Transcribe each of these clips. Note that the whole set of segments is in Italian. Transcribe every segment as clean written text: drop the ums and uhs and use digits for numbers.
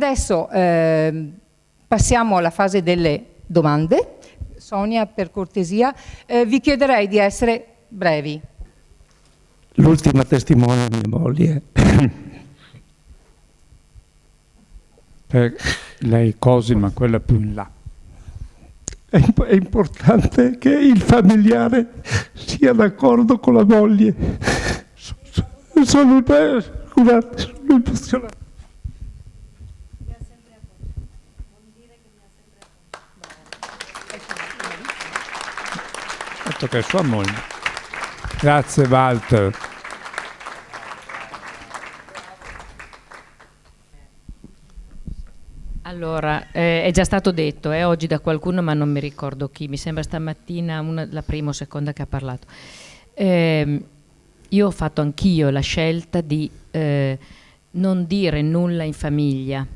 Adesso passiamo alla fase delle domande. Sonia, per cortesia, vi chiederei di essere brevi. L'ultima testimone è mia moglie. Lei Cosima, quella più in là. È importante che il familiare sia d'accordo con la moglie. Sono emozionato. Detto che è sua moglie. Grazie Walter. Allora, è già stato detto oggi da qualcuno, ma non mi ricordo chi, mi sembra stamattina la prima o seconda che ha parlato. Io ho fatto anch'io la scelta di non dire nulla in famiglia.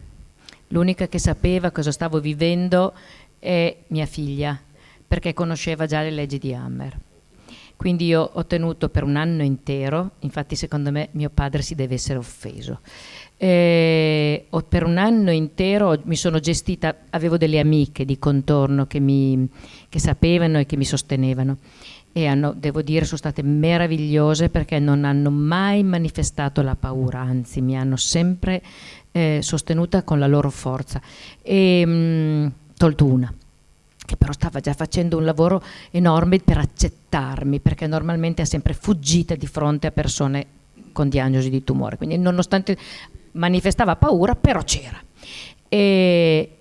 L'unica che sapeva cosa stavo vivendo è mia figlia, perché conosceva già le leggi di Hammer. Quindi io ho tenuto per un anno intero, infatti secondo me mio padre si deve essere offeso. Per un anno intero mi sono gestita, avevo delle amiche di contorno che sapevano e che mi sostenevano, e devo dire, sono state meravigliose, perché non hanno mai manifestato la paura, anzi mi hanno sempre sostenuta con la loro forza. Tolto una che però stava già facendo un lavoro enorme per accettarmi, perché normalmente è sempre fuggita di fronte a persone con diagnosi di tumore, quindi nonostante manifestava paura, però c'era. E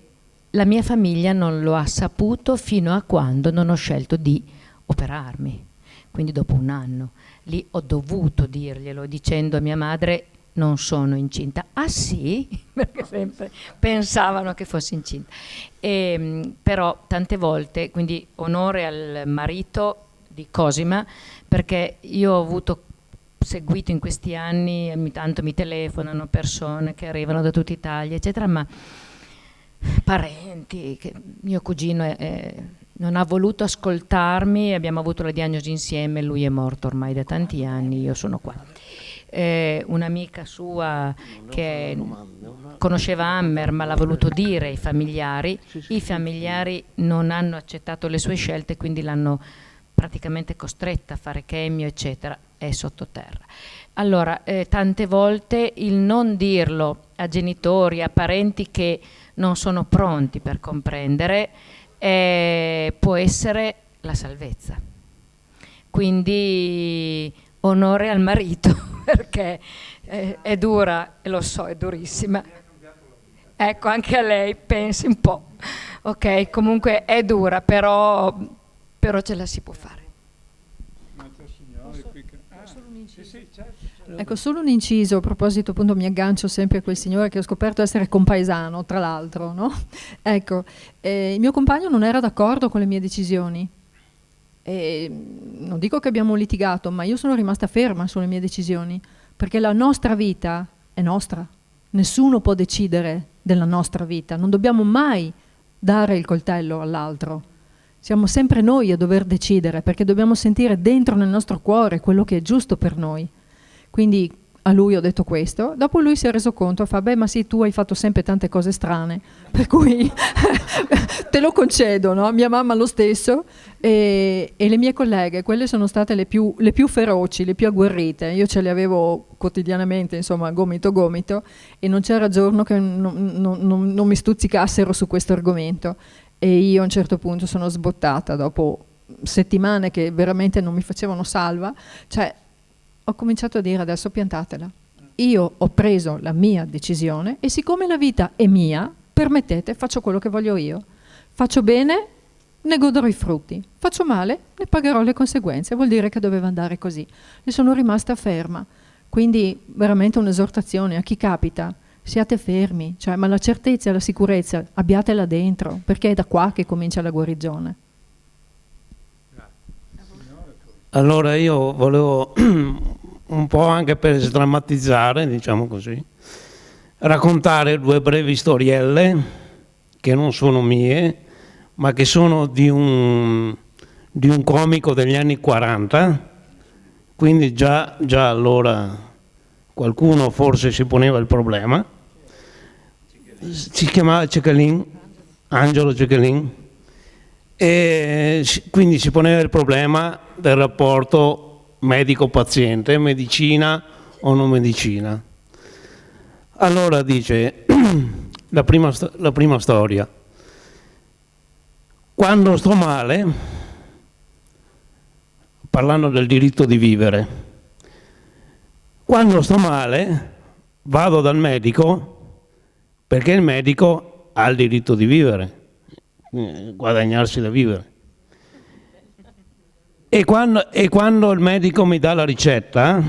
la mia famiglia non lo ha saputo fino a quando non ho scelto di operarmi, quindi dopo un anno. Lì ho dovuto dirglielo, dicendo a mia madre: non sono incinta. Ah sì? Perché sempre pensavano che fossi incinta. Però tante volte, quindi onore al marito di Cosima, perché io ho seguito in questi anni, ogni tanto mi telefonano persone che arrivano da tutta Italia, eccetera, ma parenti, mio cugino non ha voluto ascoltarmi, abbiamo avuto la diagnosi insieme, lui è morto ormai da tanti anni, io sono qua. Un'amica sua che conosceva Hammer ma l'ha voluto dire ai familiari, i familiari non hanno accettato le sue scelte, quindi l'hanno praticamente costretta a fare chemio, eccetera, è sottoterra. Allora, tante volte il non dirlo a genitori, a parenti che non sono pronti per comprendere, può essere la salvezza. Quindi onore al marito, perché è dura, e lo so, è durissima. Ecco, anche a lei, pensi un po'. Ok, comunque è dura, però ce la si può fare. Ecco, solo un inciso, a proposito, appunto, mi aggancio sempre a quel signore che ho scoperto essere compaesano, tra l'altro, no? Ecco, il mio compagno non era d'accordo con le mie decisioni. Non dico che abbiamo litigato, ma io sono rimasta ferma sulle mie decisioni, perché la nostra vita è nostra. Nessuno può decidere della nostra vita, non dobbiamo mai dare il coltello all'altro. Siamo sempre noi a dover decidere, perché dobbiamo sentire dentro nel nostro cuore quello che è giusto per noi. Quindi a lui ho detto questo, dopo lui si è reso conto, fa: beh, ma sì, tu hai fatto sempre tante cose strane, per cui te lo concedo, no? Mia mamma lo stesso, e le mie colleghe, quelle sono state le più feroci, le più agguerrite. Io ce le avevo quotidianamente, insomma, gomito a gomito, e non c'era giorno che non mi stuzzicassero su questo argomento. E io a un certo punto sono sbottata, dopo settimane che veramente non mi facevano salva, cioè ho cominciato a dire: adesso piantatela, io ho preso la mia decisione e siccome la vita è mia, permettete, faccio quello che voglio io, faccio bene, ne godrò i frutti, faccio male, ne pagherò le conseguenze. Vuol dire che doveva andare così. Ne sono rimasta ferma. Quindi veramente un'esortazione a chi capita: siate fermi, cioè, ma la certezza e la sicurezza abbiatela dentro, perché è da qua che comincia la guarigione. Allora io volevo un po', anche per sdrammatizzare, diciamo così, raccontare due brevi storielle che non sono mie, ma che sono di un comico degli anni 40, quindi già allora qualcuno forse si poneva il problema. si chiamava Cecalin, Angelo Cecalin, e quindi si poneva il problema del rapporto medico-paziente, medicina o non medicina. Allora dice, la prima storia, quando sto male, parlando del diritto di vivere, quando sto male vado dal medico perché il medico ha il diritto di vivere, guadagnarsi da vivere. E quando il medico mi dà la ricetta,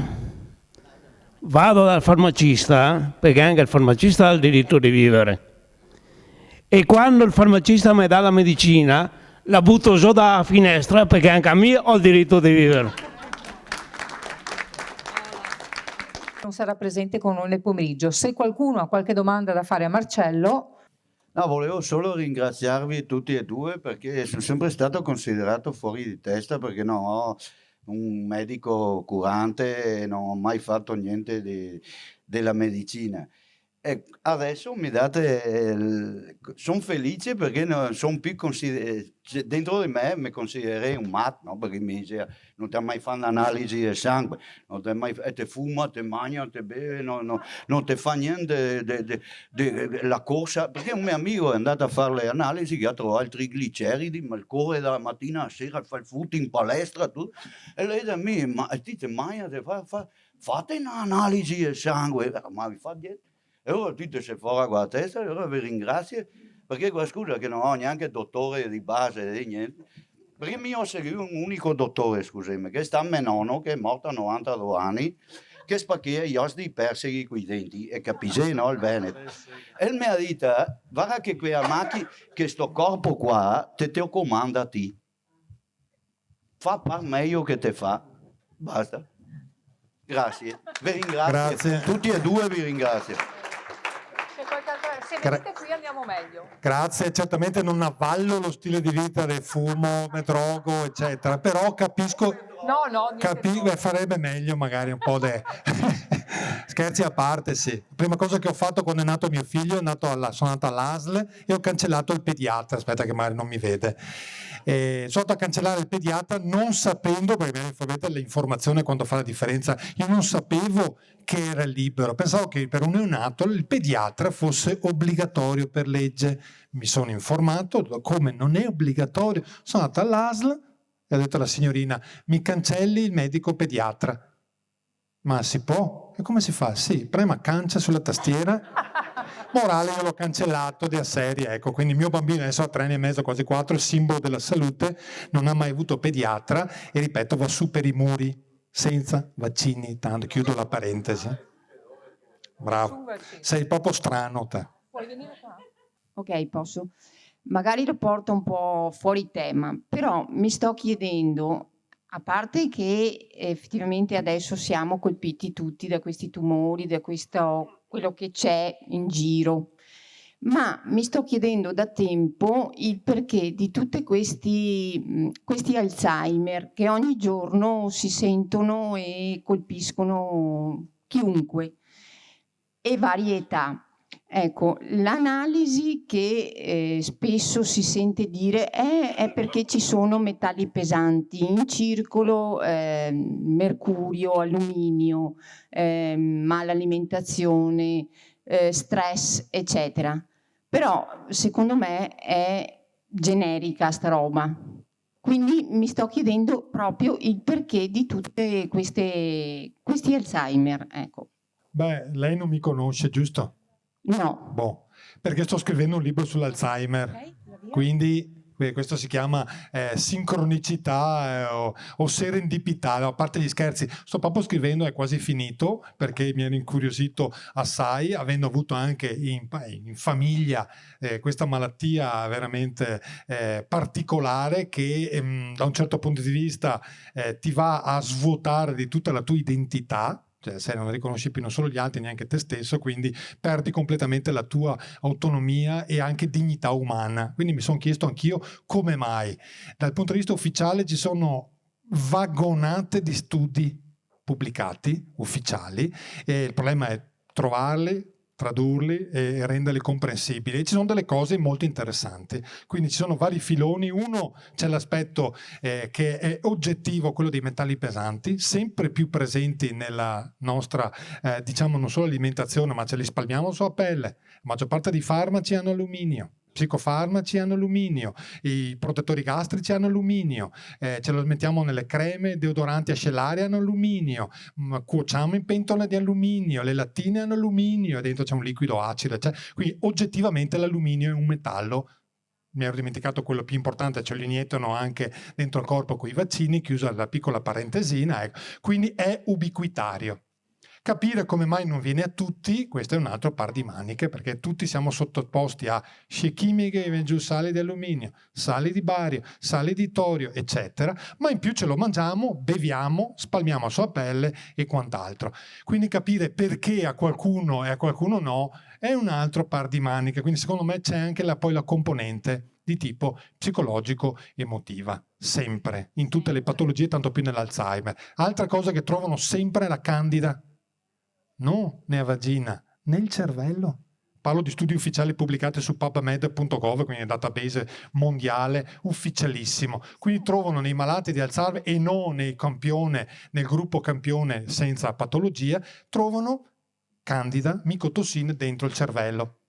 vado dal farmacista perché anche il farmacista ha il diritto di vivere. E quando il farmacista mi dà la medicina, la butto giù dalla finestra perché anche a me ho il diritto di vivere. Non sarà presente con noi nel pomeriggio. Se qualcuno ha qualche domanda da fare a Marcello. No, volevo solo ringraziarvi tutti e due perché sono sempre stato considerato fuori di testa perché non ho un medico curante e non ho mai fatto niente della medicina. E adesso mi date, sono felice perché sono più dentro di me mi considererei un matto, no? Perché mi dice non ti hai mai fatto un'analisi del sangue, non ti mai, te fuma, te mangia, te beve, non ti fa niente la corsa, perché un mio amico è andato a fare le analisi che ha trovato i trigliceridi, ma il cuore dalla mattina a sera fa il footing in palestra, tutto. E lei da me, ma dice, fate un'analisi del sangue, ma vi fa dietro. E ora tutto si fuori con la testa, e ora vi ringrazio, perché scusa che non ho neanche dottore di base, di niente, perché mi ho seguito un unico dottore, scusami, che sta a mio nonno, che è morto a 92 anni, che spacchia gli osti perseghi coi denti, e capisci, no, il Veneto. E mi ha detto, guarda che quella macchina, che sto corpo qua, te comanda a te. Fa par meglio che te fa, basta. Grazie, vi ringrazio. Grazie. Tutti e due vi ringrazio. Se venite qui andiamo meglio. Grazie, certamente non avvallo lo stile di vita del fumo, drogo, eccetera, però capisco, farebbe meglio magari un po' scherzi a parte, sì. La prima cosa che ho fatto quando è nato mio figlio, sono andato all'ASL e ho cancellato il pediatra, aspetta che magari non mi vede. Sono andato a cancellare il pediatra non sapendo, perché l'informazione quando fa la differenza, io non sapevo che era libero, pensavo che per un neonato il pediatra fosse obbligatorio per legge. Mi sono informato, come non è obbligatorio, sono andato all'ASL e ho detto alla signorina, mi cancelli il medico pediatra. Ma si può? E come si fa? Sì, prema cancia sulla tastiera. Morale, io l'ho cancellato di a serie, ecco, quindi il mio bambino adesso ha 3 anni e mezzo, quasi 4, il simbolo della salute, non ha mai avuto pediatra e ripeto, va su per i muri, senza vaccini, tanto, chiudo la parentesi. Bravo, sei proprio strano te. Puoi venire qua? Ok, posso. Magari lo porto un po' fuori tema, però mi sto chiedendo, a parte che effettivamente adesso siamo colpiti tutti da questi tumori, da quello che c'è in giro, ma mi sto chiedendo da tempo il perché di tutti questi Alzheimer che ogni giorno si sentono e colpiscono chiunque e varie età. Ecco, l'analisi che spesso si sente dire è perché ci sono metalli pesanti in circolo, mercurio, alluminio, mala alimentazione, stress, eccetera. Però secondo me è generica sta roba. Quindi mi sto chiedendo proprio il perché di tutte questi Alzheimer. Ecco. Beh, lei non mi conosce, giusto? No. Boh, perché sto scrivendo un libro sull'Alzheimer, quindi questo si chiama sincronicità o serendipità, no, a parte gli scherzi, sto proprio scrivendo, è quasi finito, perché mi ero incuriosito assai, avendo avuto anche in famiglia questa malattia veramente particolare che da un certo punto di vista ti va a svuotare di tutta la tua identità, cioè se non riconosci più non solo gli altri, neanche te stesso, quindi perdi completamente la tua autonomia e anche dignità umana. Quindi mi sono chiesto anch'io come mai. Dal punto di vista ufficiale ci sono vagonate di studi pubblicati, ufficiali, e il problema è trovarli, tradurli e renderli comprensibili. E ci sono delle cose molto interessanti, quindi ci sono vari filoni. Uno, c'è l'aspetto che è oggettivo, quello dei metalli pesanti, sempre più presenti nella nostra diciamo non solo alimentazione, ma ce li spalmiamo sulla pelle. La maggior parte dei farmaci hanno alluminio, psicofarmaci hanno alluminio, i protettori gastrici hanno alluminio, ce lo mettiamo nelle creme, deodoranti ascellari hanno alluminio, cuociamo in pentole di alluminio, le lattine hanno alluminio, dentro c'è un liquido acido, quindi oggettivamente l'alluminio è un metallo. Mi ero dimenticato quello più importante, ce lo iniettano anche dentro il corpo con i vaccini, chiusa la piccola parentesina, ecco. Quindi è ubiquitario. Capire come mai non viene a tutti, questo è un altro par di maniche, perché tutti siamo sottoposti a scie chimiche che vengono giù sali di alluminio, sali di bario, sali di torio, eccetera, ma in più ce lo mangiamo, beviamo, spalmiamo sulla pelle e quant'altro. Quindi capire perché a qualcuno e a qualcuno no è un altro par di maniche, quindi secondo me c'è anche poi la componente di tipo psicologico emotiva, sempre, in tutte le patologie, tanto più nell'Alzheimer. Altra cosa che trovano sempre è la candida. No, nella vagina, nel cervello. Parlo di studi ufficiali pubblicati su PubMed.gov, quindi un database mondiale ufficialissimo. Quindi trovano nei malati di Alzheimer e non nel gruppo campione senza patologia, trovano candida, micotossine dentro il cervello.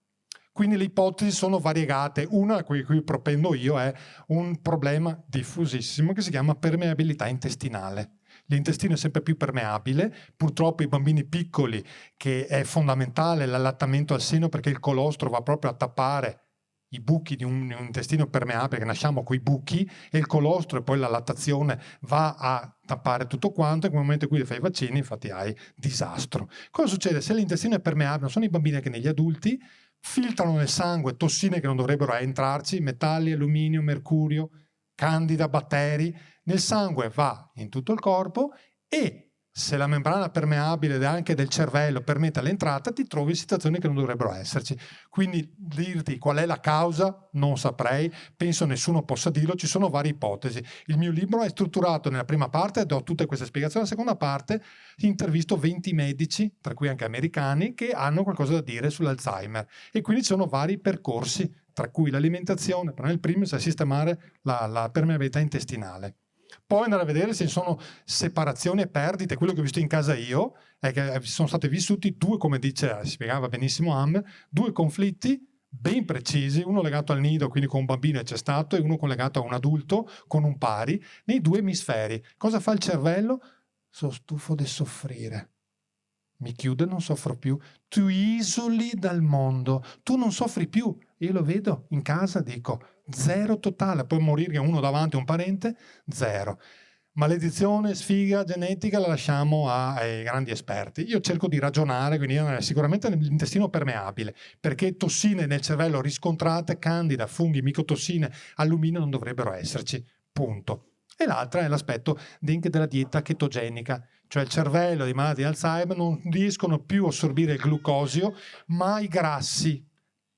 Quindi le ipotesi sono variegate. Una a cui propendo io è un problema diffusissimo che si chiama permeabilità intestinale. L'intestino è sempre più permeabile, purtroppo i bambini piccoli, che è fondamentale l'allattamento al seno perché il colostro va proprio a tappare i buchi di un intestino permeabile, che nasciamo coi buchi, e il colostro e poi la lattazione va a tappare tutto quanto, e in quel momento in cui fai i vaccini infatti hai disastro. Cosa succede? Se l'intestino è permeabile, non sono i bambini che negli adulti, filtrano nel sangue tossine che non dovrebbero entrarci, metalli, alluminio, mercurio, candida, batteri, nel sangue va in tutto il corpo, e se la membrana permeabile anche del cervello permette l'entrata, ti trovi in situazioni che non dovrebbero esserci. Quindi dirti qual è la causa non saprei, penso nessuno possa dirlo, ci sono varie ipotesi. Il mio libro è strutturato nella prima parte, do tutte queste spiegazioni, nella seconda parte intervisto 20 medici, tra cui anche americani, che hanno qualcosa da dire sull'Alzheimer, e quindi ci sono vari percorsi, tra cui l'alimentazione, però nel primis è sistemare la permeabilità intestinale. Poi andare a vedere se ci sono separazioni e perdite. Quello che ho visto in casa io è che sono stati vissuti due, come spiegava benissimo Hammer, due conflitti ben precisi, uno legato al nido, quindi con un bambino e c'è stato, e uno legato a un adulto con un pari, nei due emisferi. Cosa fa il cervello? Sono stufo di soffrire. Mi chiude, non soffro più. Tu isoli dal mondo, tu non soffri più. Io lo vedo in casa, dico zero totale, poi morire uno davanti a un parente, zero. Maledizione, sfiga, genetica la lasciamo ai grandi esperti. Io cerco di ragionare, quindi sicuramente l'intestino permeabile, perché tossine nel cervello riscontrate, candida, funghi, micotossine, alluminio non dovrebbero esserci, punto. E l'altra è l'aspetto anche della dieta chetogenica, cioè il cervello dei malati di Alzheimer non riescono più a assorbire il glucosio, ma i grassi.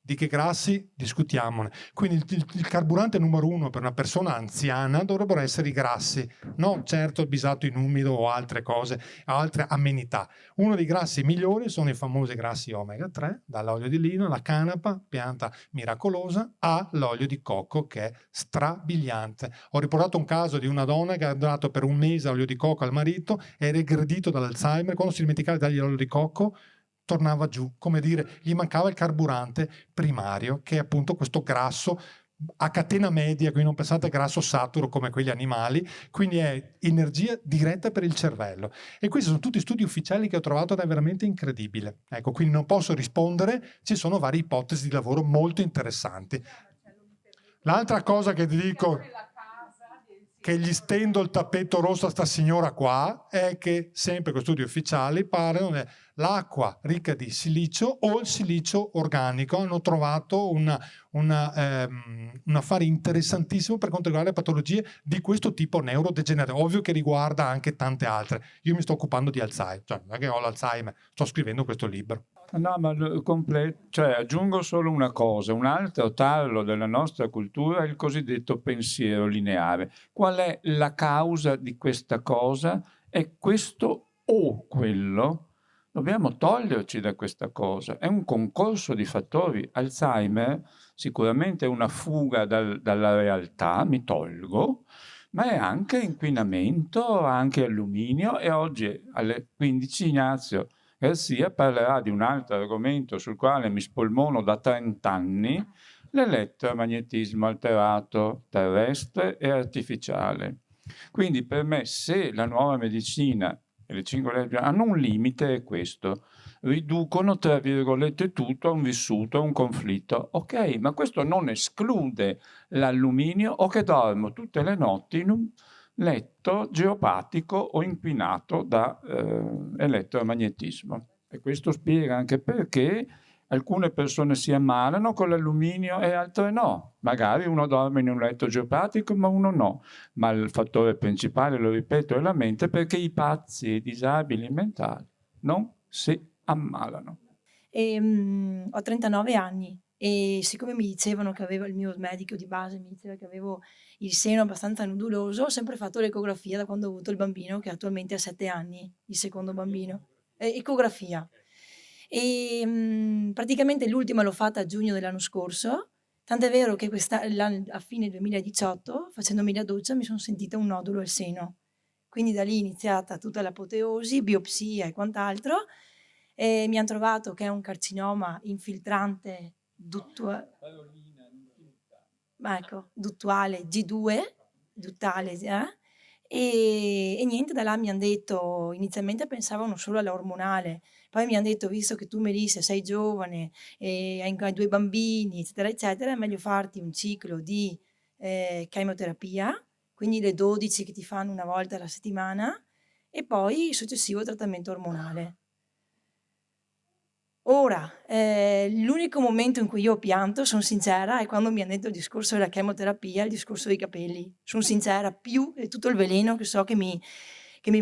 Di che grassi? Discutiamone. Quindi il carburante numero uno per una persona anziana dovrebbero essere i grassi, non certo il bisato in umido o altre cose, altre amenità. Uno dei grassi migliori sono i famosi grassi omega 3, dall'olio di lino, la canapa, pianta miracolosa, all'olio di cocco che è strabiliante. Ho riportato un caso di una donna che ha dato per un mese olio di cocco al marito, è regredito dall'Alzheimer, quando si dimenticava di dargli l'olio di cocco tornava giù, come dire, gli mancava il carburante primario, che è appunto questo grasso a catena media, quindi non pensate grasso saturo come quegli animali, quindi è energia diretta per il cervello. E questi sono tutti studi ufficiali che ho trovato ed è veramente incredibile. Ecco, quindi non posso rispondere, ci sono varie ipotesi di lavoro molto interessanti. L'altra cosa che ti dico, che gli stendo il tappeto rosso a sta signora qua, è che sempre con studi ufficiali parlano dell'acqua ricca di silicio o il silicio organico. Hanno trovato un affare interessantissimo per quanto riguarda le patologie di questo tipo neurodegenerative. Ovvio che riguarda anche tante altre. Io mi sto occupando di Alzheimer, cioè non è che ho l'Alzheimer, sto scrivendo questo libro. No, ma cioè, aggiungo solo una cosa, un altro tarlo della nostra cultura è il cosiddetto pensiero lineare. Qual è la causa di questa cosa? È questo o quello? Dobbiamo toglierci da questa cosa. È un concorso di fattori. Alzheimer sicuramente è una fuga dalla realtà, mi tolgo, ma è anche inquinamento, anche alluminio, e oggi alle 15 Ignazio Garcia parlerà di un altro argomento sul quale mi spolmono da 30 anni, l'elettromagnetismo alterato terrestre e artificiale. Quindi per me, se la nuova medicina e le 5 leggi hanno un limite, è questo: riducono tra virgolette tutto a un vissuto, a un conflitto. Ok, ma questo non esclude l'alluminio o che dormo tutte le notti in un letto geopatico o inquinato da elettromagnetismo. E questo spiega anche perché alcune persone si ammalano con l'alluminio e altre no. Magari uno dorme in un letto geopatico, ma uno no. Ma il fattore principale, lo ripeto, è la mente, perché i pazzi e i disabili mentali non si ammalano. Ho 39 anni e siccome mi dicevano che avevo, il mio medico di base mi diceva che avevo il seno abbastanza noduloso, ho sempre fatto l'ecografia da quando ho avuto il bambino, che attualmente ha 7 anni, il secondo bambino. Ecografia. E praticamente l'ultima l'ho fatta a giugno dell'anno scorso, tant'è vero che a fine 2018, facendomi la doccia, mi sono sentita un nodulo al seno. Quindi da lì è iniziata tutta l'apoteosi, biopsia e quant'altro, e mi hanno trovato che è un carcinoma infiltrante duttuale G2, duttale, e niente, da là mi hanno detto, inizialmente pensavano solo all'ormonale, poi mi hanno detto, visto che tu Melissa sei giovane e hai 2 bambini eccetera eccetera, è meglio farti un ciclo di chemioterapia, quindi le 12 che ti fanno una volta alla settimana, e poi il successivo trattamento ormonale. Ora, l'unico momento in cui io ho pianto, sono sincera, è quando mi hanno detto il discorso della chemioterapia, il discorso dei capelli. Sono sincera, più è tutto il veleno che so che mi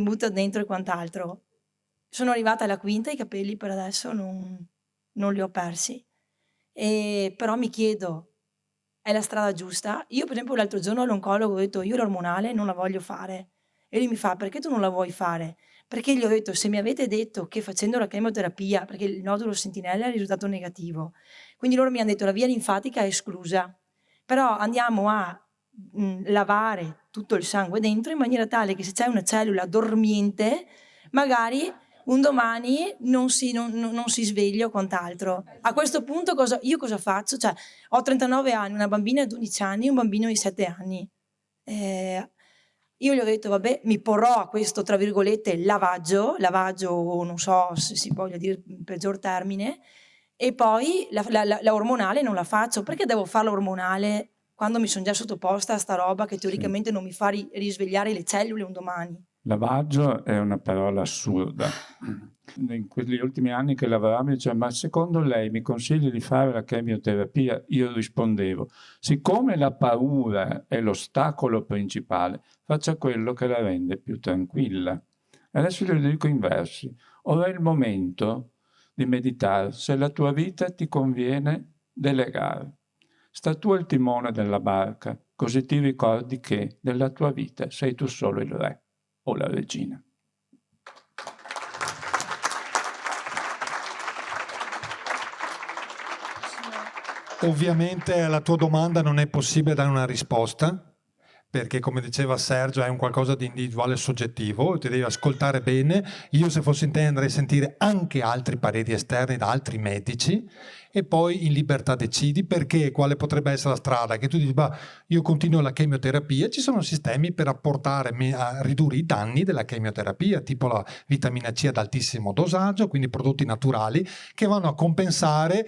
butta dentro e quant'altro. Sono arrivata alla quinta, i capelli per adesso non li ho persi. Però mi chiedo, è la strada giusta? Io per esempio l'altro giorno all'oncologo ho detto, io l'ormonale non la voglio fare. E lui mi fa, perché tu non la vuoi fare? Perché gli ho detto, se mi avete detto che facendo la chemioterapia, perché il nodulo sentinella è risultato negativo, quindi loro mi hanno detto la via linfatica è esclusa, però andiamo a lavare tutto il sangue dentro in maniera tale che se c'è una cellula dormiente, magari un domani non si sveglia o quant'altro. A questo punto io cosa faccio? Cioè, ho 39 anni, una bambina di 12 anni e un bambino di 7 anni. Io gli ho detto, vabbè, mi porrò a questo, tra virgolette, lavaggio, non so se si voglia dire il peggior termine, e poi la ormonale non la faccio. Perché devo fare l'ormonale quando mi sono già sottoposta a sta roba che teoricamente non mi fa risvegliare le cellule un domani? Lavaggio è una parola assurda. In quegli ultimi anni che lavoravamo diceva, ma secondo lei mi consigli di fare la chemioterapia? Io rispondevo, siccome la paura è l'ostacolo principale, faccia quello che la rende più tranquilla. Adesso glielo dico in versi. Ora è il momento di meditare se la tua vita ti conviene delegare. Sta tu al timone della barca, così ti ricordi che della tua vita sei tu solo il re o la regina. Ovviamente alla tua domanda non è possibile dare una risposta, perché come diceva Sergio è un qualcosa di individuale e soggettivo, ti devi ascoltare bene. Io se fossi in te andrei a sentire anche altri pareri esterni da altri medici e poi in libertà decidi, perché quale potrebbe essere la strada, che tu dici, io continuo la chemioterapia, ci sono sistemi per apportare a ridurre i danni della chemioterapia, tipo la vitamina C ad altissimo dosaggio, quindi prodotti naturali che vanno a compensare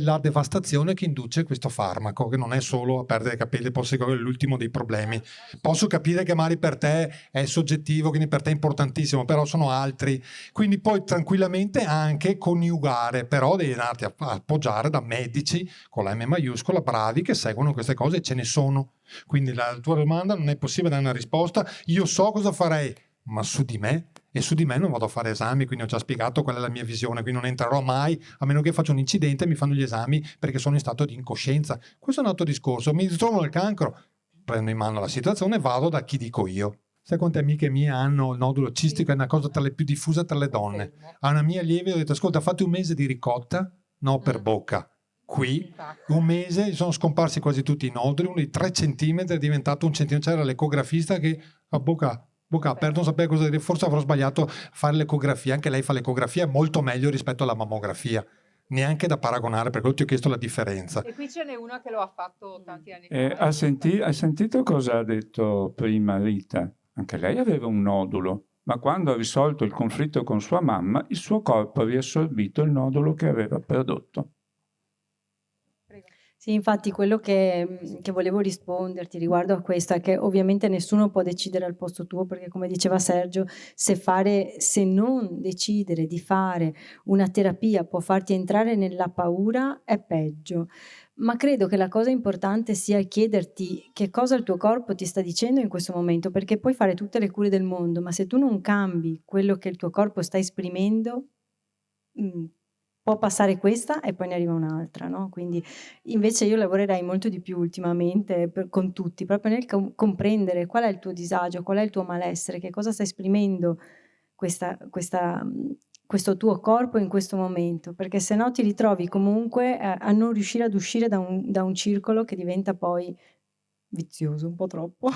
la devastazione che induce questo farmaco, che non è solo a perdere i capelli, può essere l'ultimo dei problemi. Posso capire che magari per te è soggettivo, quindi per te è importantissimo, però sono altri, quindi puoi tranquillamente anche coniugare, però devi andarti a appoggiare da medici con la M maiuscola bravi che seguono queste cose, e ce ne sono. Quindi la tua domanda non è possibile dare una risposta, io so cosa farei, ma su di me non vado a fare esami, quindi ho già spiegato qual è la mia visione, quindi non entrerò mai, a meno che faccia un incidente e mi fanno gli esami perché sono in stato di incoscienza. Questo è un altro discorso. Mi ritrovo nel cancro, prendo in mano la situazione e vado da chi dico io. Sai quante amiche mie hanno il nodulo cistico? È una cosa tra le più diffuse tra le donne. A una mia lieve ho detto, ascolta, fate un mese di ricotta, no per bocca. Qui, un mese, sono scomparsi quasi tutti i noduli, uno di 3 centimetri è diventato 1 centimetro. C'era l'ecografista che a bocca aperta non sapeva cosa dire, forse avrò sbagliato a fare l'ecografia, anche lei fa l'ecografia, è molto meglio rispetto alla mammografia. Neanche da paragonare, per quello ti ho chiesto la differenza. E qui ce n'è una che lo ha fatto tanti anni fa. Hai sentito cosa ha detto prima Rita? Anche lei aveva un nodulo, ma quando ha risolto il conflitto con sua mamma, il suo corpo ha riassorbito il nodulo che aveva prodotto. Sì, infatti quello che volevo risponderti riguardo a questo è che ovviamente nessuno può decidere al posto tuo, perché come diceva Sergio, se non decidere di fare una terapia può farti entrare nella paura, è peggio. Ma credo che la cosa importante sia chiederti che cosa il tuo corpo ti sta dicendo in questo momento, perché puoi fare tutte le cure del mondo, ma se tu non cambi quello che il tuo corpo sta esprimendo, può passare questa e poi ne arriva un'altra, no? Quindi invece io lavorerei molto di più ultimamente con tutti, proprio nel comprendere qual è il tuo disagio, qual è il tuo malessere, che cosa sta esprimendo questo tuo corpo in questo momento, perché se no ti ritrovi comunque a non riuscire ad uscire da un circolo che diventa poi vizioso, un po' troppo.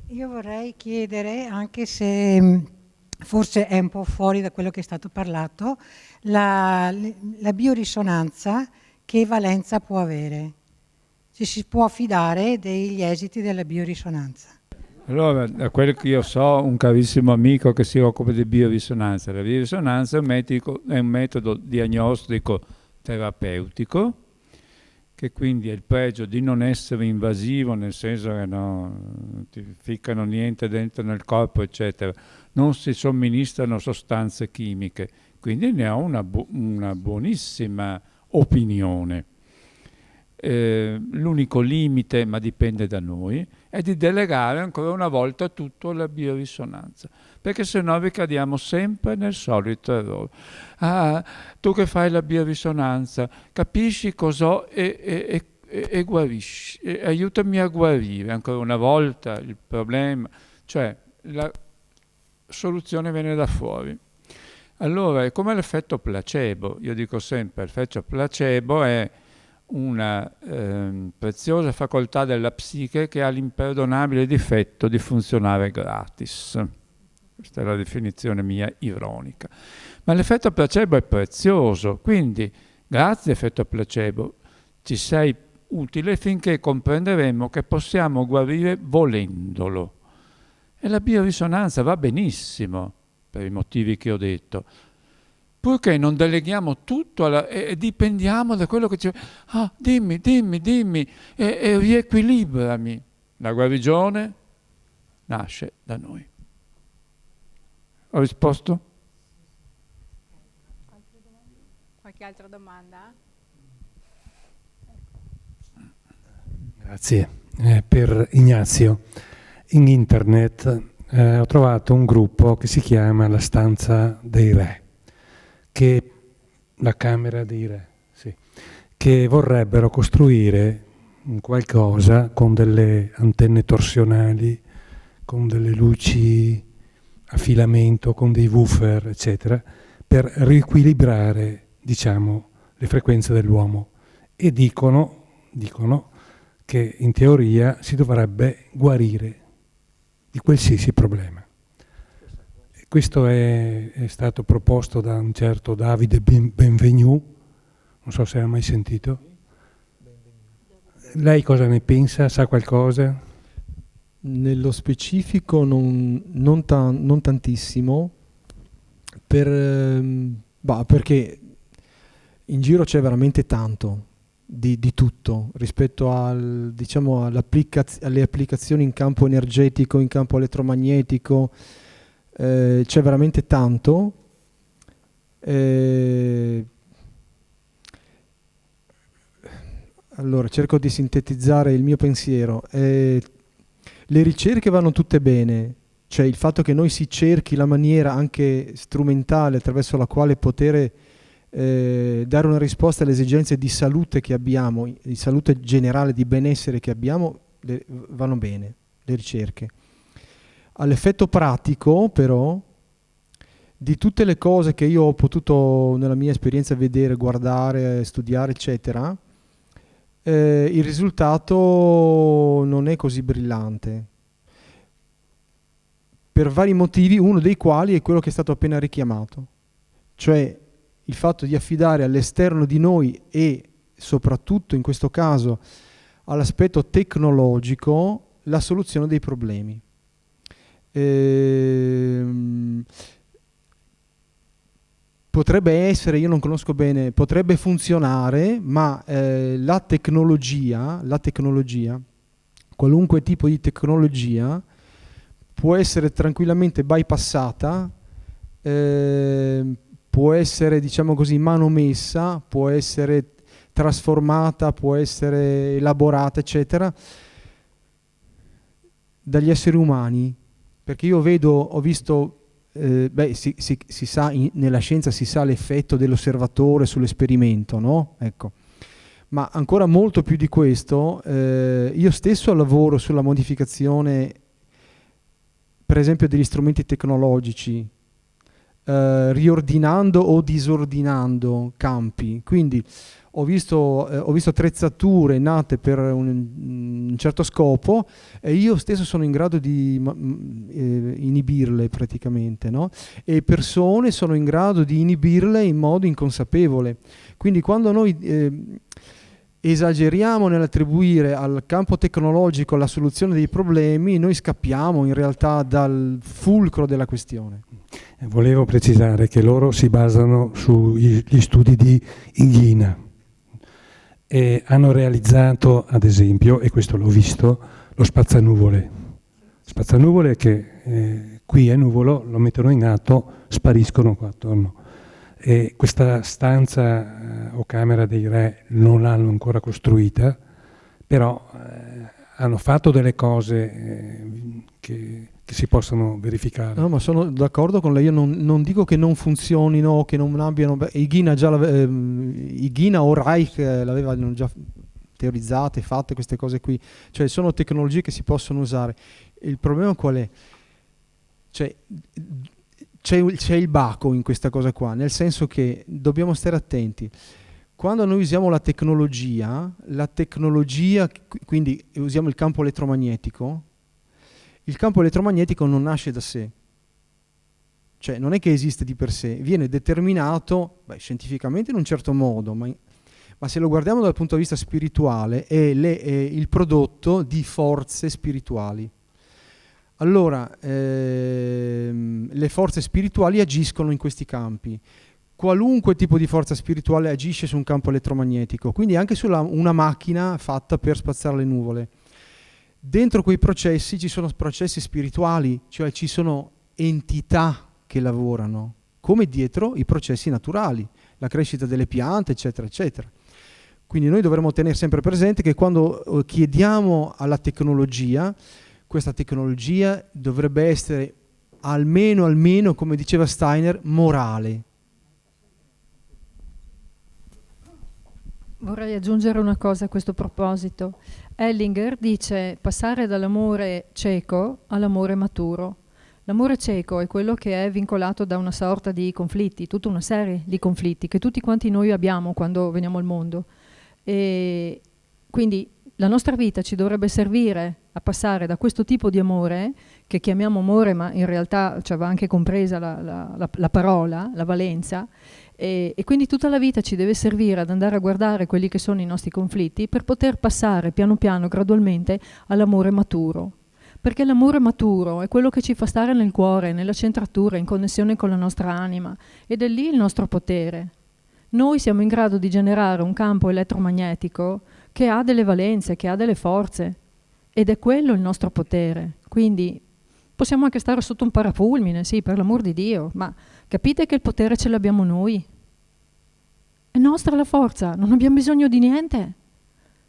Io vorrei chiedere, anche se forse è un po' fuori da quello che è stato parlato, la biorisonanza che valenza può avere? Se si può fidare degli esiti della biorisonanza. Allora, da quello che io so, un carissimo amico che si occupa di biorisonanza. La biorisonanza è un metodo diagnostico terapeutico, che quindi ha il pregio di non essere invasivo, nel senso che non ti ficcano niente dentro nel corpo, eccetera. Non si somministrano sostanze chimiche, quindi ne ho una buonissima opinione. l'unico limite, ma dipende da noi, è di delegare ancora una volta tutto alla biorisonanza, perché sennò vi cadiamo sempre nel solito errore. Ah, tu che fai la biorisonanza, capisci cos'ho e guarisci, e aiutami a guarire ancora una volta il problema, cioè la soluzione viene da fuori. Allora è come l'effetto placebo. Io dico sempre, l'effetto placebo è una preziosa facoltà della psiche che ha l'imperdonabile difetto di funzionare gratis. Questa è la definizione mia ironica. Ma l'effetto placebo è prezioso, quindi grazie effetto placebo ci sei utile finché comprenderemo che possiamo guarire volendolo. E la biorisonanza va benissimo, per i motivi che ho detto, purché non deleghiamo tutto e dipendiamo da quello che ci... Ah, dimmi, e riequilibrami. La guarigione nasce da noi. Ho risposto? Qualche altra domanda? Grazie. Per Ignazio, in internet ho trovato un gruppo che si chiama La Stanza dei Re, che la Camera dei Re, sì, che vorrebbero costruire qualcosa con delle antenne torsionali, con delle luci a filamento, con dei woofer, eccetera, per riequilibrare, diciamo, le frequenze dell'uomo. E dicono che in teoria si dovrebbe guarire di qualsiasi problema. Questo è stato proposto da un certo Davide Benvenu, non so se ha mai sentito. Lei cosa ne pensa? Sa qualcosa? Nello specifico non tantissimo, perché in giro c'è veramente tanto di tutto rispetto alle applicazioni in campo energetico, in campo elettromagnetico. C'è veramente tanto. Allora cerco di sintetizzare il mio pensiero. Le ricerche vanno tutte bene, cioè il fatto che noi si cerchi la maniera anche strumentale attraverso la quale poter dare una risposta alle esigenze di salute che abbiamo, di salute generale, di benessere che abbiamo, vanno bene le ricerche. All'effetto pratico, però, di tutte le cose che io ho potuto nella mia esperienza vedere, guardare, studiare, eccetera, il risultato non è così brillante. Per vari motivi, uno dei quali è quello che è stato appena richiamato, cioè il fatto di affidare all'esterno di noi e soprattutto in questo caso all'aspetto tecnologico la soluzione dei problemi. Potrebbe essere, io non conosco bene, potrebbe funzionare, ma la tecnologia, qualunque tipo di tecnologia, può essere tranquillamente bypassata, può essere, diciamo così, manomessa, può essere trasformata, può essere elaborata, eccetera, dagli esseri umani. Perché io ho visto, si sa, nella scienza si sa l'effetto dell'osservatore sull'esperimento, no? Ecco. Ma ancora molto più di questo, io stesso lavoro sulla modificazione, per esempio, degli strumenti tecnologici, riordinando o disordinando campi. Quindi ho visto attrezzature nate per un certo scopo e io stesso sono in grado di inibirle praticamente, no? E persone sono in grado di inibirle in modo inconsapevole. Quindi quando noi esageriamo nell'attribuire al campo tecnologico la soluzione dei problemi, noi scappiamo in realtà dal fulcro della questione. Volevo precisare che loro si basano sugli studi di Inghina e hanno realizzato, ad esempio, e questo l'ho visto, lo spazzanuvole. Spazzanuvole che qui è nuvolo, lo mettono in atto, spariscono qua attorno. E questa stanza o camera dei re non l'hanno ancora costruita, però hanno fatto delle cose che si possono verificare. No, ma sono d'accordo con lei, io non dico che non funzionino, che non abbiano... Higina o Reich l'avevano già teorizzate, fatte queste cose qui, cioè sono tecnologie che si possono usare. Il problema qual è? Cioè, c'è il baco in questa cosa qua, nel senso che dobbiamo stare attenti. Quando noi usiamo la tecnologia, quindi usiamo il campo elettromagnetico, il campo elettromagnetico non nasce da sé, cioè non è che esiste di per sé, viene determinato scientificamente in un certo modo, ma se lo guardiamo dal punto di vista spirituale è il prodotto di forze spirituali. Allora, le forze spirituali agiscono in questi campi. Qualunque tipo di forza spirituale agisce su un campo elettromagnetico, quindi anche su una macchina fatta per spazzare le nuvole. Dentro quei processi ci sono processi spirituali, cioè ci sono entità che lavorano, come dietro i processi naturali, la crescita delle piante, eccetera, eccetera. Quindi noi dovremmo tenere sempre presente che quando chiediamo alla tecnologia, questa tecnologia dovrebbe essere almeno, come diceva Steiner, morale. Vorrei aggiungere una cosa a questo proposito. Hellinger dice passare dall'amore cieco all'amore maturo. L'amore cieco è quello che è vincolato da una sorta di conflitti, tutta una serie di conflitti che tutti quanti noi abbiamo quando veniamo al mondo. E quindi la nostra vita ci dovrebbe servire a passare da questo tipo di amore, che chiamiamo amore, ma in realtà cioè, va anche compresa la parola, la valenza, e quindi tutta la vita ci deve servire ad andare a guardare quelli che sono i nostri conflitti per poter passare piano piano, gradualmente, all'amore maturo. Perché l'amore maturo è quello che ci fa stare nel cuore, nella centratura, in connessione con la nostra anima, ed è lì il nostro potere. Noi siamo in grado di generare un campo elettromagnetico che ha delle valenze, che ha delle forze, ed è quello il nostro potere. Quindi possiamo anche stare sotto un parafulmine, sì, per l'amor di Dio, ma capite che il potere ce l'abbiamo noi. È nostra la forza, non abbiamo bisogno di niente.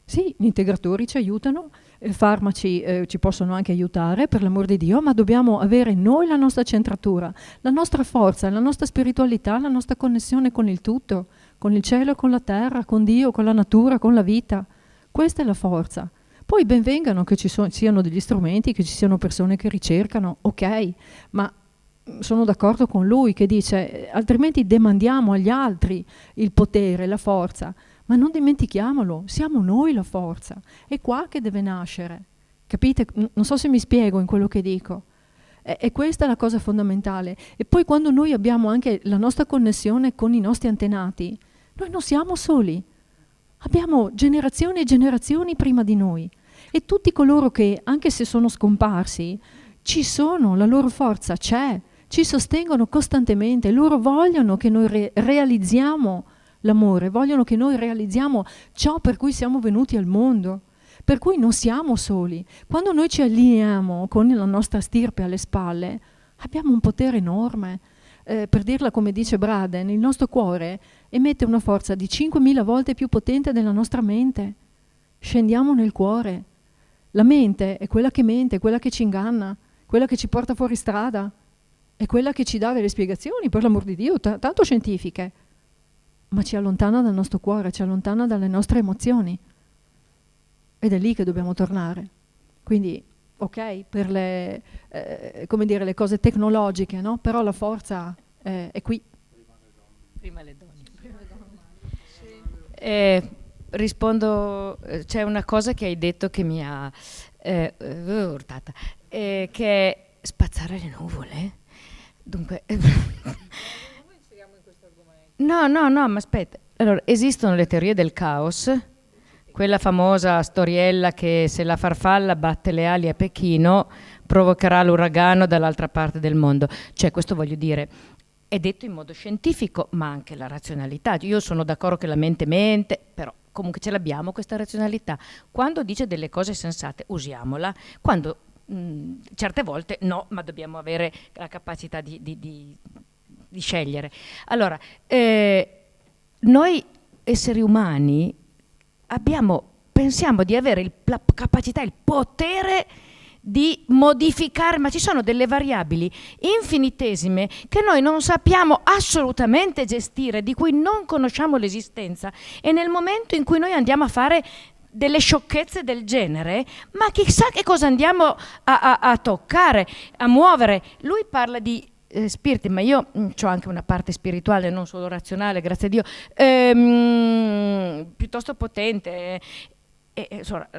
Sì, gli integratori ci aiutano, i farmaci ci possono anche aiutare, per l'amor di Dio, ma dobbiamo avere noi la nostra centratura, la nostra forza, la nostra spiritualità, la nostra connessione con il tutto, con il cielo, con la terra, con Dio, con la natura, con la vita. Questa è la forza. Poi ben vengano che siano degli strumenti, che ci siano persone che ricercano, ok, ma sono d'accordo con lui che dice altrimenti demandiamo agli altri il potere, la forza, ma non dimentichiamolo, siamo noi la forza, è qua che deve nascere, capite? Non so se mi spiego in quello che dico, e questa è la cosa fondamentale. E poi quando noi abbiamo anche la nostra connessione con i nostri antenati, noi non siamo soli, abbiamo generazioni e generazioni prima di noi, e tutti coloro che, anche se sono scomparsi, ci sono, la loro forza c'è, ci sostengono costantemente, loro vogliono che noi realizziamo l'amore, vogliono che noi realizziamo ciò per cui siamo venuti al mondo, per cui non siamo soli. Quando noi ci allineiamo con la nostra stirpe alle spalle, abbiamo un potere enorme. Per dirla come dice Braden, il nostro cuore emette una forza di 5.000 volte più potente della nostra mente. Scendiamo nel cuore. La mente è quella che mente, quella che ci inganna, quella che ci porta fuori strada, è quella che ci dà delle spiegazioni, per l'amor di Dio, tanto scientifiche, ma ci allontana dal nostro cuore, ci allontana dalle nostre emozioni. Ed è lì che dobbiamo tornare. Quindi, ok, per le, come dire, le cose tecnologiche, no? Però la forza è qui. Prima le donne. Rispondo, c'è una cosa che hai detto che mi ha urtata, che è spazzare le nuvole. Dunque, no, ma aspetta. Allora, esistono le teorie del caos, quella famosa storiella che se la farfalla batte le ali a Pechino provocherà l'uragano dall'altra parte del mondo. Cioè, questo voglio dire, è detto in modo scientifico, ma anche la razionalità. Io sono d'accordo che la mente mente, però comunque ce l'abbiamo questa razionalità. Quando dice delle cose sensate, usiamola. Quando certe volte no, ma dobbiamo avere la capacità di di scegliere. Allora, noi esseri umani pensiamo di avere la capacità, il potere di modificare, ma ci sono delle variabili infinitesime che noi non sappiamo assolutamente gestire, di cui non conosciamo l'esistenza, e nel momento in cui noi andiamo a fare delle sciocchezze del genere, ma chissà che cosa andiamo a toccare, a muovere. Lui parla di spiriti, ma io ho anche una parte spirituale, non solo razionale, grazie a Dio, piuttosto potente.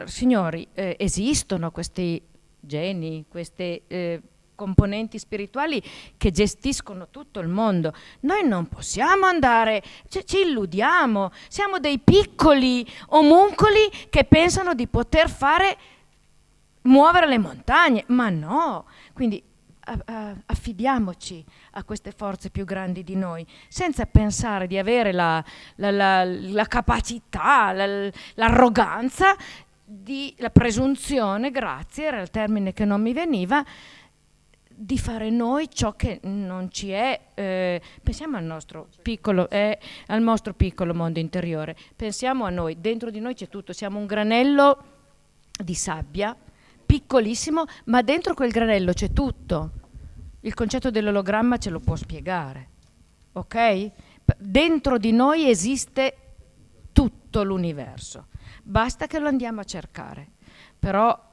Signori, esistono questi geni, queste componenti spirituali che gestiscono tutto il mondo. Noi non possiamo andare, ci illudiamo, siamo dei piccoli omuncoli che pensano di poter muovere le montagne, ma no. Quindi affidiamoci a queste forze più grandi di noi, senza pensare di avere la capacità, l'arroganza, la presunzione, grazie, era il termine che non mi veniva, di fare noi ciò che non ci è. Pensiamo al nostro piccolo mondo interiore, pensiamo a noi, dentro di noi c'è tutto, siamo un granello di sabbia piccolissimo, ma dentro quel granello c'è tutto. Il concetto dell'ologramma ce lo può spiegare, ok? Dentro di noi esiste tutto l'universo, basta che lo andiamo a cercare. Però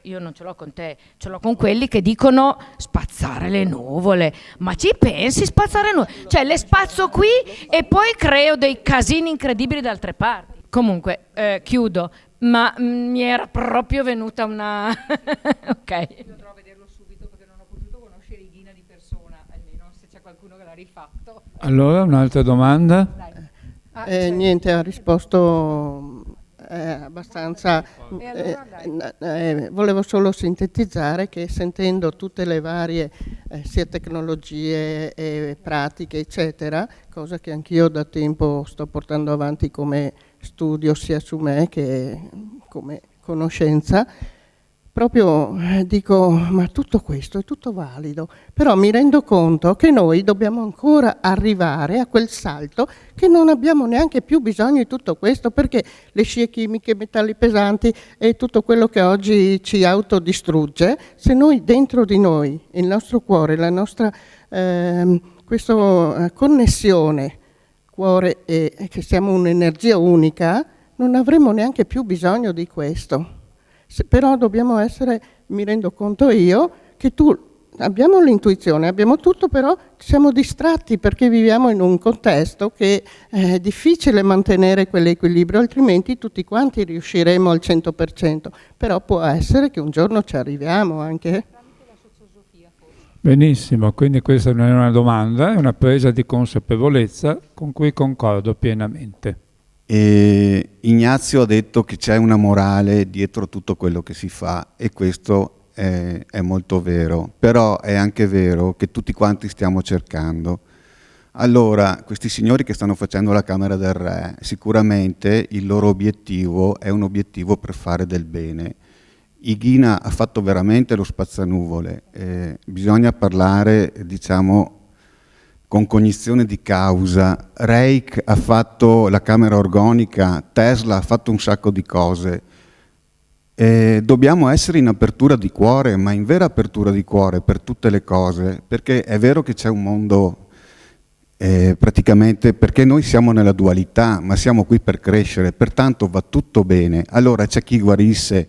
io non ce l'ho con te, ce l'ho con quelli che dicono spazzare le nuvole. Ma ci pensi, spazzare le nuvole? Cioè le spazzo qui e poi creo dei casini incredibili da altre parti. Comunque, chiudo, ma mi era proprio venuta una... ok. Andrò a vederlo subito perché non ho potuto conoscere Igina di persona, almeno se c'è qualcuno che l'ha rifatto. Allora, un'altra domanda? Niente, ha risposto abbastanza. Volevo solo sintetizzare che sentendo tutte le varie sia tecnologie e pratiche eccetera, cosa che anch'io da tempo sto portando avanti come studio sia su me che come conoscenza, proprio dico, ma tutto questo è tutto valido, però mi rendo conto che noi dobbiamo ancora arrivare a quel salto che non abbiamo neanche più bisogno di tutto questo, perché le scie chimiche, i metalli pesanti e tutto quello che oggi ci autodistrugge, se noi dentro di noi, il nostro cuore, la nostra questa connessione cuore e che siamo un'energia unica, non avremo neanche più bisogno di questo. Però dobbiamo essere, mi rendo conto io, che abbiamo l'intuizione, abbiamo tutto, però siamo distratti perché viviamo in un contesto che è difficile mantenere quell'equilibrio, altrimenti tutti quanti riusciremo al 100%, però può essere che un giorno ci arriviamo anche. Benissimo, quindi questa non è una domanda, è una presa di consapevolezza con cui concordo pienamente. E Ignazio ha detto che c'è una morale dietro tutto quello che si fa e questo è molto vero, però è anche vero che tutti quanti stiamo cercando. Allora, questi signori che stanno facendo la Camera del Re, sicuramente il loro obiettivo è un obiettivo per fare del bene. Igina ha fatto veramente lo spazzanuvole, bisogna parlare, diciamo, con cognizione di causa. Reich ha fatto la camera organica, Tesla ha fatto un sacco di cose. Dobbiamo essere in apertura di cuore, ma in vera apertura di cuore per tutte le cose, perché è vero che c'è un mondo praticamente, perché noi siamo nella dualità, ma siamo qui per crescere, pertanto va tutto bene. Allora c'è chi guarisse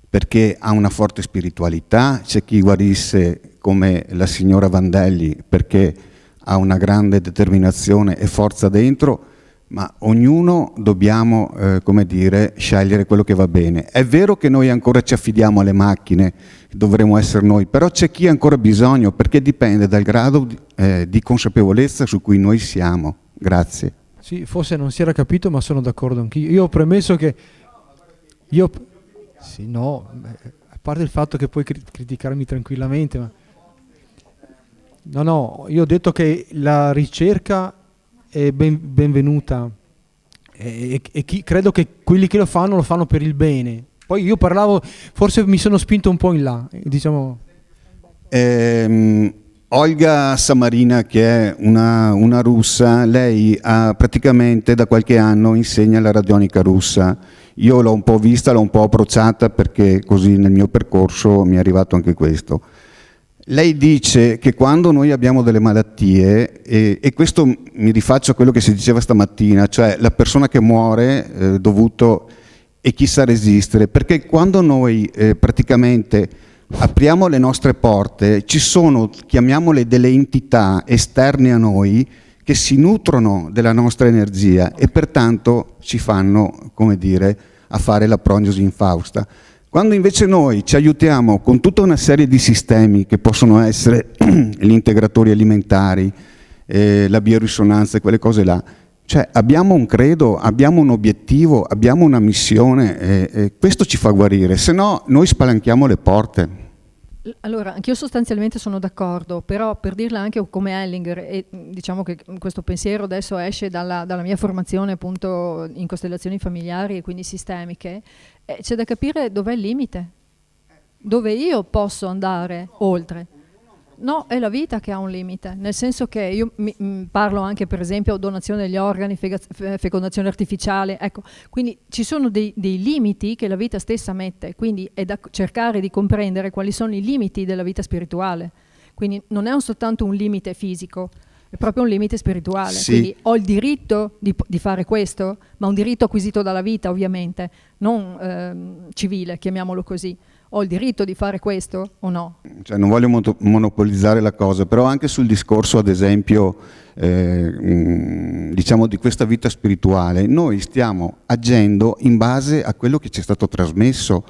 perché ha una forte spiritualità, c'è chi guarisse come la signora Vandelli perché ha una grande determinazione e forza dentro, ma ognuno dobbiamo, come dire, scegliere quello che va bene. È vero che noi ancora ci affidiamo alle macchine, dovremmo essere noi, però c'è chi ha ancora bisogno, perché dipende dal grado di consapevolezza su cui noi siamo. Grazie. Sì, forse non si era capito, ma sono d'accordo anch'io. Io ho premesso che... Sì, no, a parte il fatto che puoi criticarmi tranquillamente, ma... No, io ho detto che la ricerca è benvenuta e credo che quelli che lo fanno per il bene. Poi io parlavo, forse mi sono spinto un po' in là, diciamo. Olga Samarina, che è una russa, lei praticamente da qualche anno insegna la radionica russa. Io l'ho un po' vista, l'ho un po' approcciata perché così nel mio percorso mi è arrivato anche questo. Lei dice che quando noi abbiamo delle malattie, e questo mi rifaccio a quello che si diceva stamattina, cioè la persona che muore dovuto e chi sa resistere, perché quando noi praticamente apriamo le nostre porte, ci sono, chiamiamole delle entità esterne a noi, che si nutrono della nostra energia e pertanto ci fanno, come dire, a fare la prognosi infausta. Quando invece noi ci aiutiamo con tutta una serie di sistemi che possono essere gli integratori alimentari, la biorisonanza e quelle cose là, cioè abbiamo un credo, abbiamo un obiettivo, abbiamo una missione e questo ci fa guarire, se no noi spalanchiamo le porte. Allora, anch'io sostanzialmente sono d'accordo, però per dirla anche come Hellinger, e diciamo che questo pensiero adesso esce dalla mia formazione appunto in costellazioni familiari e quindi sistemiche, c'è da capire dov'è il limite, dove io posso andare oltre. No, è la vita che ha un limite, nel senso che io parlo anche per esempio donazione degli organi, fecondazione artificiale, ecco, quindi ci sono dei limiti che la vita stessa mette, quindi è da cercare di comprendere quali sono i limiti della vita spirituale, quindi non è soltanto un limite fisico, è proprio un limite spirituale, sì. Quindi ho il diritto di fare questo, ma un diritto acquisito dalla vita ovviamente, non civile, chiamiamolo così. Ho il diritto di fare questo o no? Cioè, non voglio monopolizzare la cosa, però anche sul discorso, ad esempio, diciamo di questa vita spirituale, noi stiamo agendo in base a quello che ci è stato trasmesso,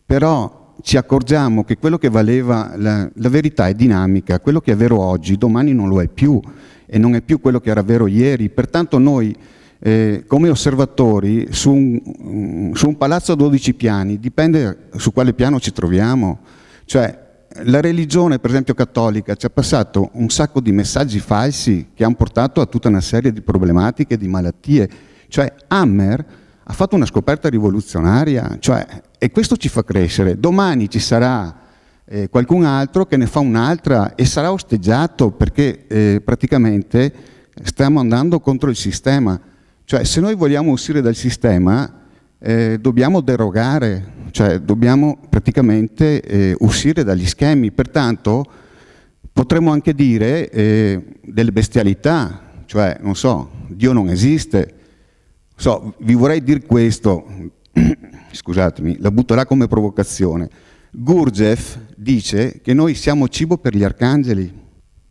però ci accorgiamo che quello che valeva, la verità è dinamica, quello che è vero oggi, domani non lo è più, e non è più quello che era vero ieri, pertanto noi come osservatori su un palazzo a 12 piani, dipende su quale piano ci troviamo, cioè la religione per esempio cattolica ci ha passato un sacco di messaggi falsi che hanno portato a tutta una serie di problematiche, di malattie, cioè Hammer ha fatto una scoperta rivoluzionaria, cioè, e questo ci fa crescere, domani ci sarà qualcun altro che ne fa un'altra e sarà osteggiato perché praticamente stiamo andando contro il sistema. Cioè, se noi vogliamo uscire dal sistema, dobbiamo derogare, cioè dobbiamo praticamente uscire dagli schemi. Pertanto potremmo anche dire delle bestialità, cioè, non so, Dio non esiste. Vi vorrei dire questo, scusatemi, la butto là come provocazione. Gurdjieff dice che noi siamo cibo per gli arcangeli.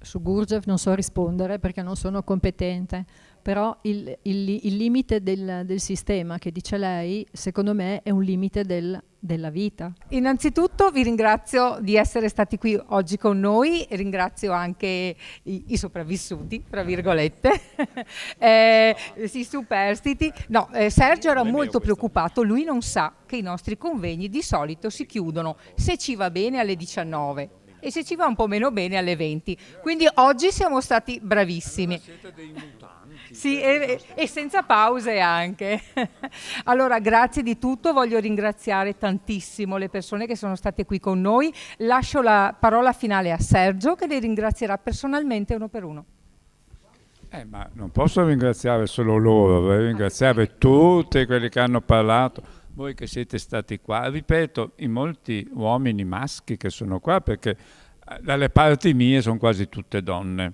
Su Gurdjieff non so rispondere perché non sono competente, però il limite del sistema che dice lei, secondo me, è un limite della vita. Innanzitutto vi ringrazio di essere stati qui oggi con noi, e ringrazio anche i sopravvissuti, tra virgolette, i superstiti. No, Sergio era molto preoccupato, lui non sa che i nostri convegni di solito si chiudono, se ci va bene, alle 19. E se ci va un po' meno bene alle 20, quindi oggi siamo stati bravissimi. Siete dei mutanti. Sì, e senza pause anche. Allora, grazie di tutto, voglio ringraziare tantissimo le persone che sono state qui con noi. Lascio la parola finale a Sergio, che le ringrazierà personalmente uno per uno. Ma non posso ringraziare solo loro, vorrei ringraziare tutti quelli che hanno parlato. Voi che siete stati qua, ripeto, i molti uomini maschi che sono qua, perché dalle parti mie sono quasi tutte donne.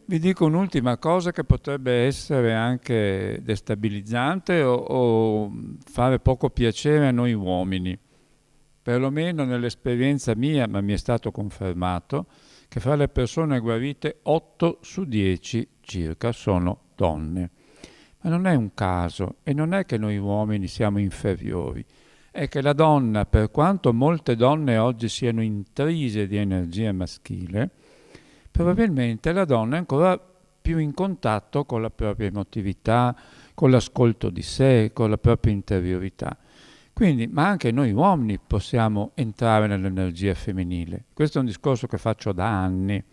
Vi dico un'ultima cosa che potrebbe essere anche destabilizzante o fare poco piacere a noi uomini. Perlomeno nell'esperienza mia, ma mi è stato confermato, che fra le persone guarite 8 su 10 circa sono donne. Ma non è un caso, e non è che noi uomini siamo inferiori, è che la donna, per quanto molte donne oggi siano intrise di energia maschile, probabilmente la donna è ancora più in contatto con la propria emotività, con l'ascolto di sé, con la propria interiorità. Quindi, ma anche noi uomini possiamo entrare nell'energia femminile. Questo è un discorso che faccio da anni.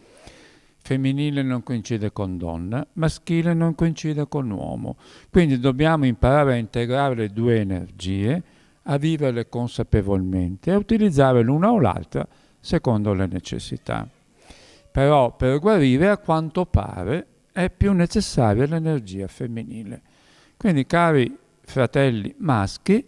Femminile non coincide con donna, maschile non coincide con uomo. Quindi dobbiamo imparare a integrare le due energie, a viverle consapevolmente e a utilizzare l'una o l'altra secondo le necessità. Però per guarire, a quanto pare, è più necessaria l'energia femminile. Quindi, cari fratelli maschi,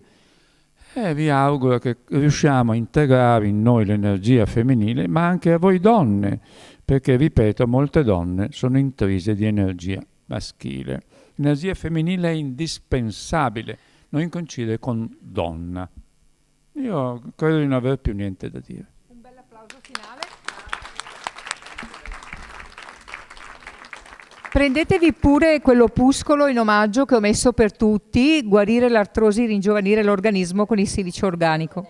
vi auguro che riusciamo a integrare in noi l'energia femminile, ma anche a voi donne, perché, ripeto, molte donne sono intrise di energia maschile. L'energia femminile è indispensabile, non coincide con donna. Io credo di non aver più niente da dire. Un bel applauso finale. Prendetevi pure quell'opuscolo in omaggio che ho messo per tutti, guarire l'artrosi, ringiovanire l'organismo con il silice organico.